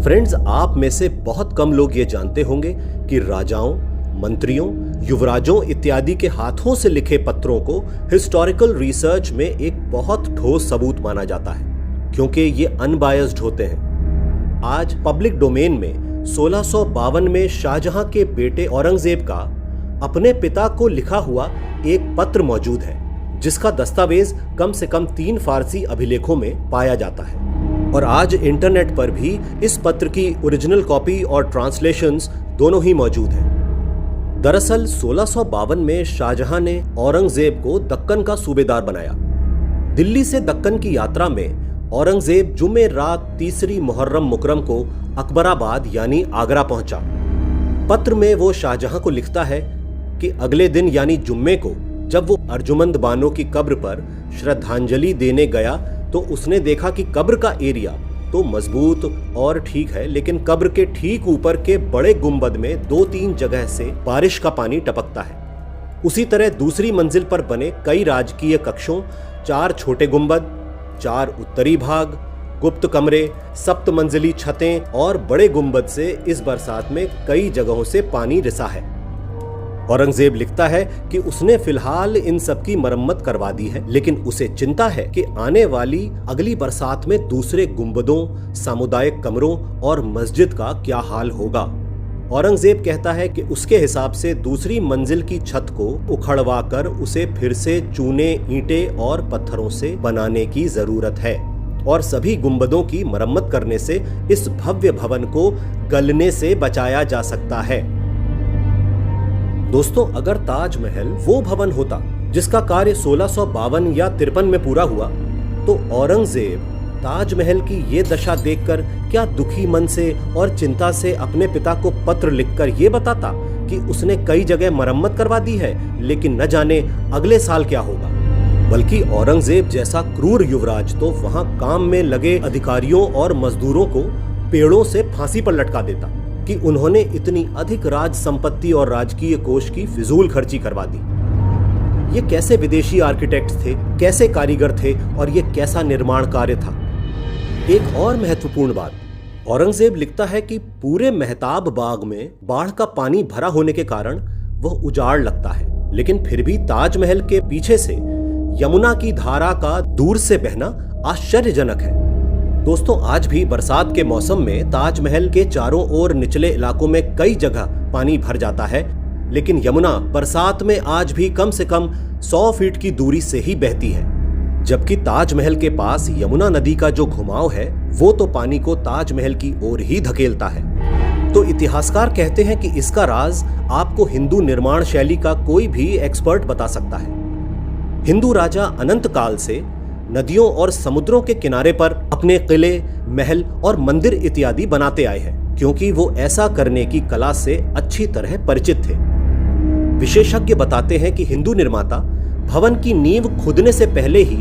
Friends, आप में से बहुत कम लोग ये जानते होंगे कि राजाओं, मंत्रियों, युवराजों इत्यादि के हाथों से लिखे पत्रों को हिस्टोरिकल रिसर्च में एक बहुत ठोस सबूत माना जाता है, क्योंकि ये अनबायस्ड होते हैं। आज पब्लिक डोमेन में 1652 में शाहजहां के बेटे औरंगजेब का अपने पिता को लिखा हुआ एक पत्र मौजूद है, जिसका दस्तावेज कम से कम 3 फारसी अभिलेखों में पाया जाता है। और आज इंटरनेट पर भी इस पत्र की ओरिजिनल कॉपी और ट्रांसलेशंस दोनों ही मौजूद हैं। दरअसल 1652 में शाहजहां ने औरंगजेब को दक्कन का सूबेदार बनाया। दिल्ली से दक्कन की यात्रा में औरंगजेब जुमे रात 3 मुहर्रम मुकरम को अकबराबाद यानी आगरा पहुंचा। पत्र में वो शाहजहां को लिखता है कि अगले दिन यानी जुम्मे को जब वो अर्जुमंद बानो की कब्र पर श्रद्धांजलि देने गया तो उसने देखा कि कब्र का एरिया तो मजबूत और ठीक है, लेकिन कब्र के ठीक ऊपर के बड़े गुंबद में 2-3 जगह से बारिश का पानी टपकता है। उसी तरह दूसरी मंजिल पर बने कई राजकीय कक्षों, 4 छोटे गुंबद, 4 उत्तरी भाग, गुप्त कमरे, सप्त मंजिली छतें और बड़े गुंबद से इस बरसात में कई जगहों से पानी रिसा है। औरंगजेब लिखता है कि उसने फिलहाल इन सब की मरम्मत करवा दी है, लेकिन उसे चिंता है कि आने वाली अगली बरसात में दूसरे गुंबदों, सामुदायिक कमरों और मस्जिद का क्या हाल होगा। औरंगजेब कहता है कि उसके हिसाब से दूसरी मंजिल की छत को उखड़वा कर उसे फिर से चूने, ईंटें और पत्थरों से बनाने की जरूरत है और सभी गुंबदों की मरम्मत करने से इस भव्य भवन को गलने से बचाया जा सकता है। दोस्तों, अगर ताजमहल वो भवन होता जिसका कार्य 1652 या 53 में पूरा हुआ, तो औरंगजेब ताजमहल की ये दशा देखकर क्या दुखी मन से और चिंता से अपने पिता को पत्र लिखकर ये बताता कि उसने कई जगह मरम्मत करवा दी है, लेकिन न जाने अगले साल क्या होगा। बल्कि औरंगजेब जैसा क्रूर युवराज तो वहां काम में लगे अधिकारियों और मजदूरों को पेड़ों से फांसी पर लटका देता कि उन्होंने इतनी अधिक राज संपत्ति और राजकीय कोष की फिजूल खर्ची करवा दी। ये कैसे विदेशी आर्किटेक्ट्स थे, कैसे कारीगर थे और ये कैसा निर्माण कार्य था। एक और महत्वपूर्ण बात, औरंगजेब लिखता है कि पूरे मेहताब बाग में बाढ़ का पानी भरा होने के कारण वह उजाड़ लगता है, लेकिन फिर भी ताजमहल के पीछे से यमुना की धारा का दूर से बहना आश्चर्यजनक है। दोस्तों, आज भी बरसात के मौसम में ताजमहल के चारों ओर निचले इलाकों में कई जगह पानी भर जाता है, लेकिन यमुना बरसात में आज भी कम से कम 100 फीट की दूरी से ही बहती है। जबकि ताजमहल के पास यमुना नदी का जो घुमाव है वो तो पानी को ताजमहल की ओर ही धकेलता है। तो इतिहासकार कहते हैं कि इसका राज आपको हिंदू निर्माण शैली का कोई भी एक्सपर्ट बता सकता है। हिंदू राजा अनंत काल से नदियों और समुद्रों के किनारे पर अपने किले, महल और मंदिर इत्यादि बनाते आए हैं, क्योंकि वो ऐसा करने की कला से अच्छी तरह परिचित थे। विशेषज्ञ बताते हैं कि हिंदू निर्माता भवन की नींव खुदने से पहले ही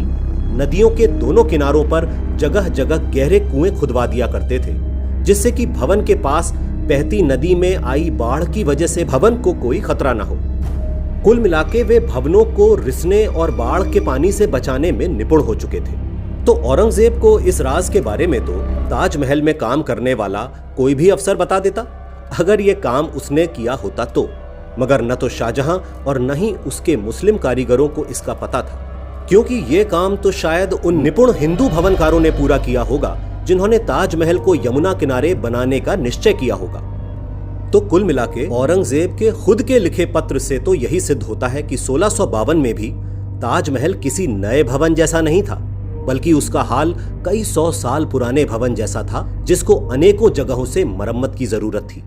नदियों के दोनों किनारों पर जगह जगह गहरे कुएं खुदवा दिया करते थे, जिससे कि भवन के पास बहती नदी में आई बाढ़ की वजह से भवन को कोई खतरा न हो। कुल मिलाके वे भवनों को रिसने और बाढ़ के पानी से बचाने में निपुण हो चुके थे। तो औरंगजेब को इस राज के बारे में तो ताजमहल में काम करने वाला कोई भी अफसर बता देता, अगर ये काम उसने किया होता तो। मगर न तो शाहजहां और न ही उसके मुस्लिम कारीगरों को इसका पता था, क्योंकि ये काम तो शायद उन निपुण हिंदू भवनकारों ने पूरा किया होगा जिन्होंने ताजमहल को यमुना किनारे बनाने का निश्चय किया होगा। तो कुल मिलाके औरंगजेब के खुद के लिखे पत्र से तो यही सिद्ध होता है कि 1652 में भी ताजमहल किसी नए भवन जैसा नहीं था, बल्कि उसका हाल कई 100 साल पुराने भवन जैसा था, जिसको अनेकों जगहों से मरम्मत की जरूरत थी।